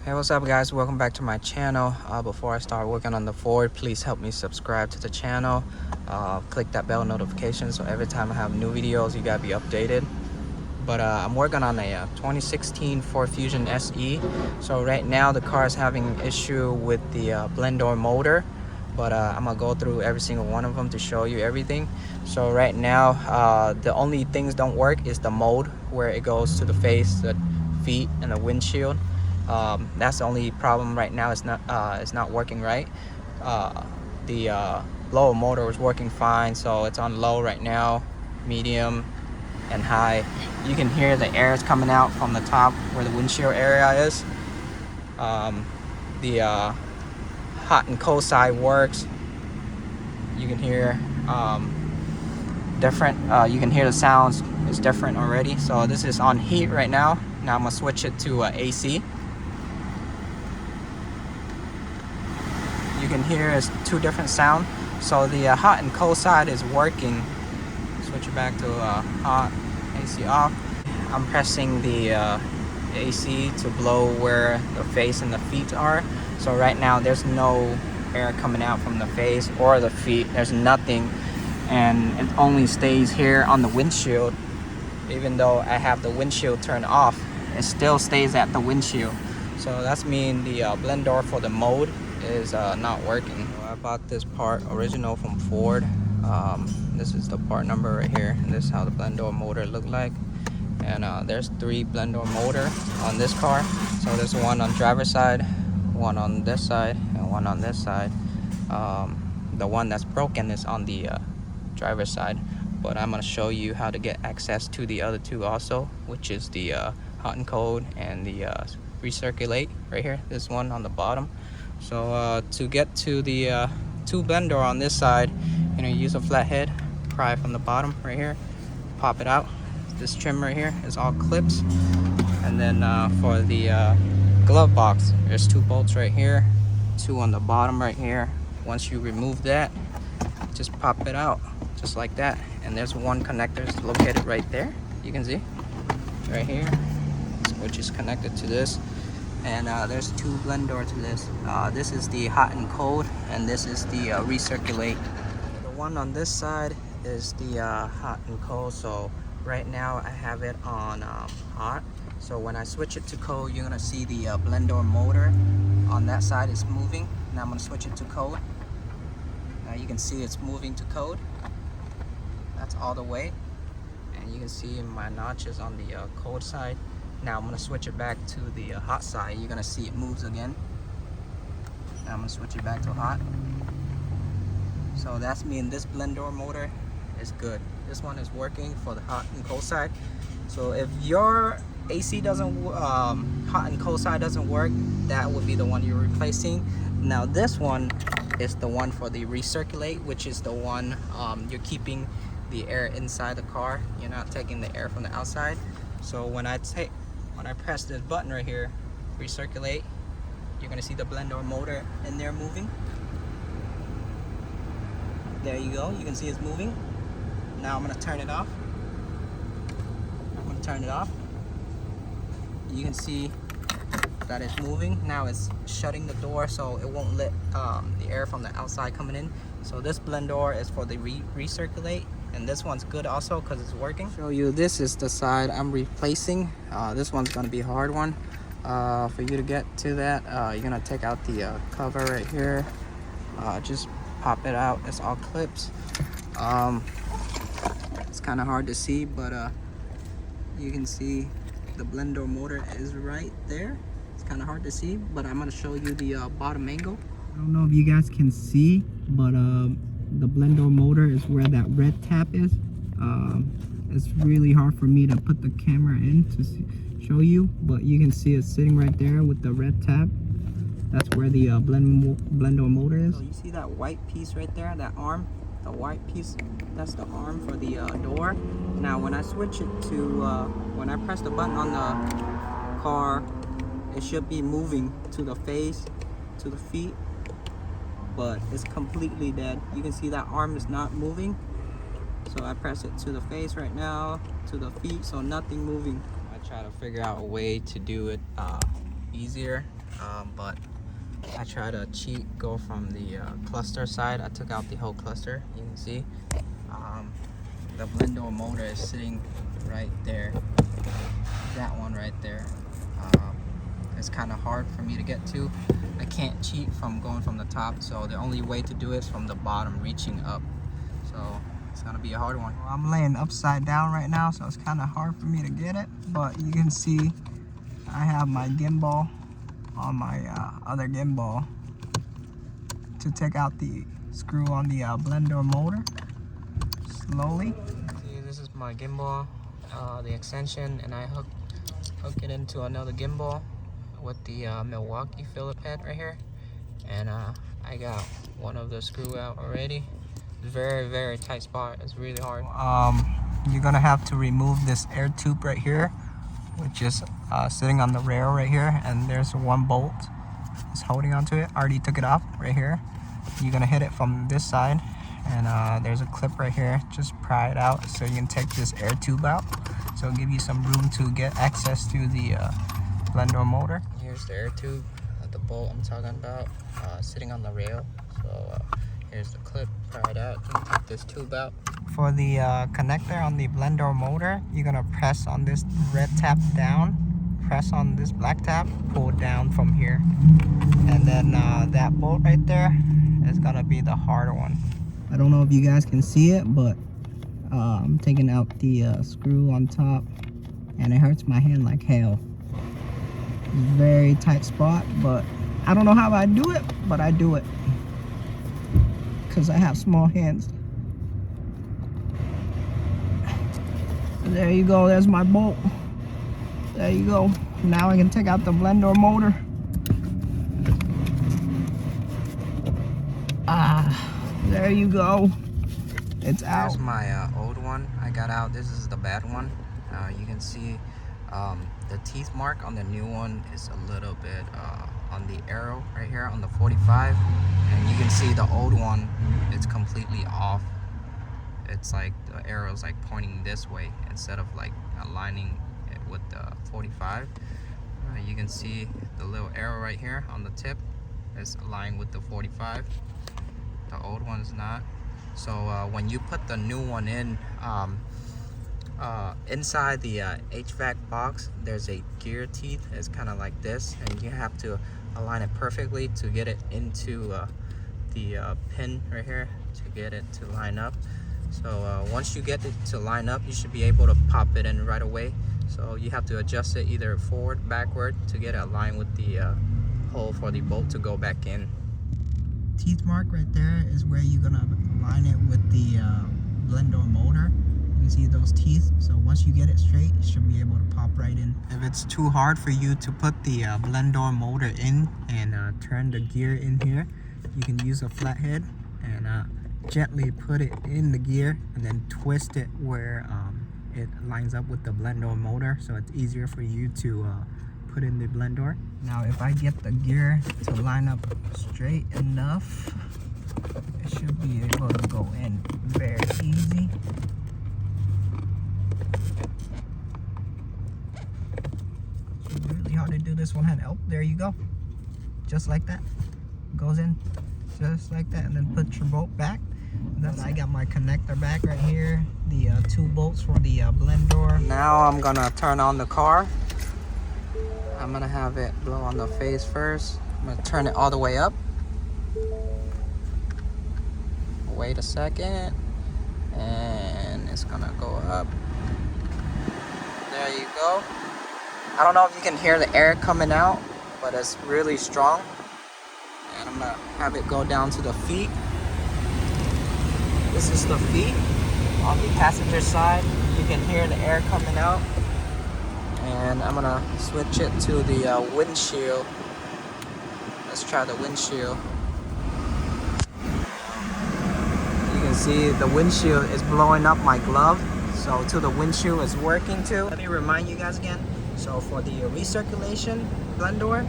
Hey, what's up guys, welcome back to my channel. Before I start working on the Ford, please help me subscribe to the channel. Click that bell notification so every time I have new videos you gotta be updated. But I'm working on a 2016 Ford Fusion SE. So right now the car is having issue with the blend door motor, but I'm gonna go through every single one of them to show you everything. So right now the only things don't work is the mode where it goes to the face, the feet, and the windshield. That's the only problem right now. It's not working right. The lower motor was working fine, so it's on low right now, medium, and high. You can hear the air is coming out from the top where the windshield area is. The hot and cold side works. You can hear different. You can hear the sounds is different already. So this is on heat right now. Now I'm gonna switch it to AC. You can hear it's two different sound. So the hot and cold side is working. Switch it back to hot, AC off. I'm pressing the AC to blow where the face and the feet are. So right now there's no air coming out from the face or the feet. There's nothing, and it only stays here on the windshield. Even though I have the windshield turned off, it still stays at the windshield. So that's mean the blend door for the mode is not working. So I bought this part original from Ford. This is the part number right here, and this is how the blend door motor look like. And there's 3 blend door motor on this car. So there's one on driver's side, one on this side, and one on this side. The one that's broken is on the driver's side, but I'm gonna show you how to get access to the other 2 also, which is the hot and cold and the recirculate right here, this one on the bottom. So to get to the 2 blend door on this side, use a flathead, pry from the bottom right here, pop it out. This trim right here is all clips. And then for the glove box, there's 2 bolts right here, 2 on the bottom right here. Once you remove that, just pop it out just like that. And there's 1 connector located right there, you can see right here, which is connected to this. And there's 2 blend door to this. This is the hot and cold, and this is the recirculate. The one on this side is the hot and cold. So right now I have it on hot. So when I switch it to cold, you're gonna see the blend door motor on that side is moving. Now I'm gonna switch it to cold. Now you can see it's moving to cold. That's all the way. And you can see my notches on the cold side. Now I'm gonna switch it back to the hot side. You're gonna see it moves again. Now I'm gonna switch it back to hot. So that's mean this blend door motor is good. This one is working for the hot and cold side. So if your AC doesn't, hot and cold side doesn't work, that would be the one you're replacing. Now this one is the one for the recirculate, which is the one you're keeping the air inside the car. You're not taking the air from the outside. So when I press this button right here, recirculate, you're gonna see the blend door motor in there moving. There you go, you can see it's moving. Now I'm gonna turn it off. I'm gonna turn it off. You can see that it's moving. Now it's shutting the door so it won't let the air from the outside coming in. So this blend door is for the recirculate, and this one's good also because it's working. Show you, this is the side I'm replacing. This one's gonna be a hard one. For you to get to that, you're gonna take out the cover right here. Just pop it out. It's all clips. It's kind of hard to see, but you can see the blend door motor is right there. It's kind of hard to see, but I'm gonna show you the bottom angle. I don't know if you guys can see, but the blend door motor is where that red tap is. It's really hard for me to put the camera in to show you, but you can see it sitting right there with the red tap. That's where the blend door motor is. So you see that white piece right there, that arm, the white piece, that's the arm for the door. Now when I switch it to, when I press the button on the car, it should be moving to the face, to the feet, but it's completely dead. You can see that arm is not moving. So I press it to the face right now, to the feet, so nothing moving. I try to figure out a way to do it easier, but I try to cheat, go from the cluster side. I took out the whole cluster. You can see the blend door motor is sitting right there, that one right there. It's kind of hard for me to get to. I can't cheat from going from the top, so the only way to do it is from the bottom, reaching up. So it's gonna be a hard one. I'm laying upside down right now, so it's kind of hard for me to get it, but you can see I have my gimbal on my other gimbal to take out the screw on the blend door motor slowly. See, this is my gimbal, the extension, and I hook it into another gimbal with the Milwaukee Phillip head right here, and I got one of the screw out already. Very tight spot. It's really hard. You're gonna have to remove this air tube right here, which is sitting on the rail right here, and there's one bolt is holding onto it. I already took it off right here. You're gonna hit it from this side, and there's a clip right here. Just pry it out so you can take this air tube out, so it'll give you some room to get access to the blend door motor. Here's the air tube, the bolt I'm talking about, sitting on the rail. So here's the clip, pry it out. You can take this tube out. For the connector on the blend door motor, you're gonna press on this red tab down, press on this black tab, pull down from here, and then that bolt right there is gonna be the harder one. I don't know if you guys can see it, but I'm taking out the screw on top, and it hurts my hand like hell. Very tight spot, but I don't know how I do it, but I do it because I have small hands. There you go, there's my bolt. There you go. Now I can take out the blend door motor. There you go. It's out. Here's my old one I got out. This is the bad one. You can see the teeth mark on the new one is a little bit on the arrow right here on the 45, and you can see the old one, it's completely off. It's like the arrow's like pointing this way instead of like aligning it with the 45. You can see the little arrow right here on the tip is aligned with the 45. The old one is not. So when you put the new one in, inside the HVAC box, there's a gear teeth. It's kind of like this, and you have to align it perfectly to get it into the pin right here to get it to line up. So once you get it to line up, you should be able to pop it in right away. So you have to adjust it either forward, backward to get it aligned with the hole for the bolt to go back in. Teeth mark right there is where you're gonna align it with the blend door motor. You can see those teeth. So once you get it straight, it should be able to pop right in. If it's too hard for you to put the blend door motor in and turn the gear in here, you can use a flathead and gently put it in the gear and then twist it where it lines up with the blend door motor, so it's easier for you to put in the blend door. Now if I get the gear to line up straight enough, it should be able to go in very easy. It's really hard to do this one hand. Oh, there you go. Just like that. Goes in just like that, and then put your bolt back. I got my connector back right here, the 2 bolts for the blend door. Now I'm gonna turn on the car. I'm gonna have it blow on the phase first. I'm gonna turn it all the way up. Wait a second, and it's gonna go up. There you go. I don't know if you can hear the air coming out, but it's really strong. And I'm gonna have it go down to the feet. This is the feet on the passenger side. You can hear the air coming out. And I'm gonna switch it to the windshield. Let's try the windshield. You can see the windshield is blowing up my glove. So to the windshield is working too. Let me remind you guys again. So for the recirculation blend door,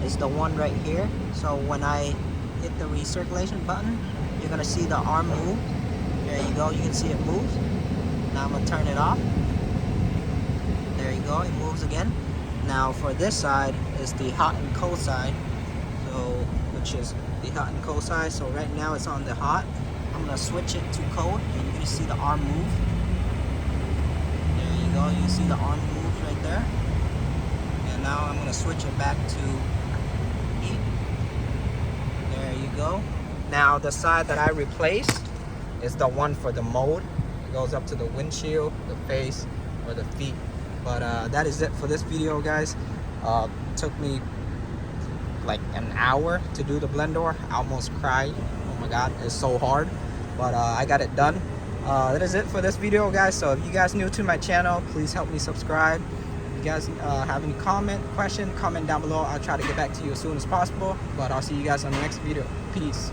it's the one right here. So when I hit the recirculation button, you're gonna see the arm move. There you go, you can see it move. Now I'm gonna turn it off. There you go, it moves again. Now for this side is the hot and cold side, so which is the hot and cold side. So right now it's on the hot. I'm gonna switch it to cold, and you can see the arm move. There you go. You see the arm move right there. And now I'm gonna switch it back to heat. There you go. Now the side that I replaced is the one for the mode. It goes up to the windshield, the face, or the feet. But that is it for this video, guys. Took me like an hour to do the blend door. I almost cried. Oh my god, it's so hard. But I got it done. That is it for this video, guys. So if you guys new to my channel, please help me subscribe. If you guys have any question, comment down below. I'll try to get back to you as soon as possible. But I'll see you guys on the next video. Peace.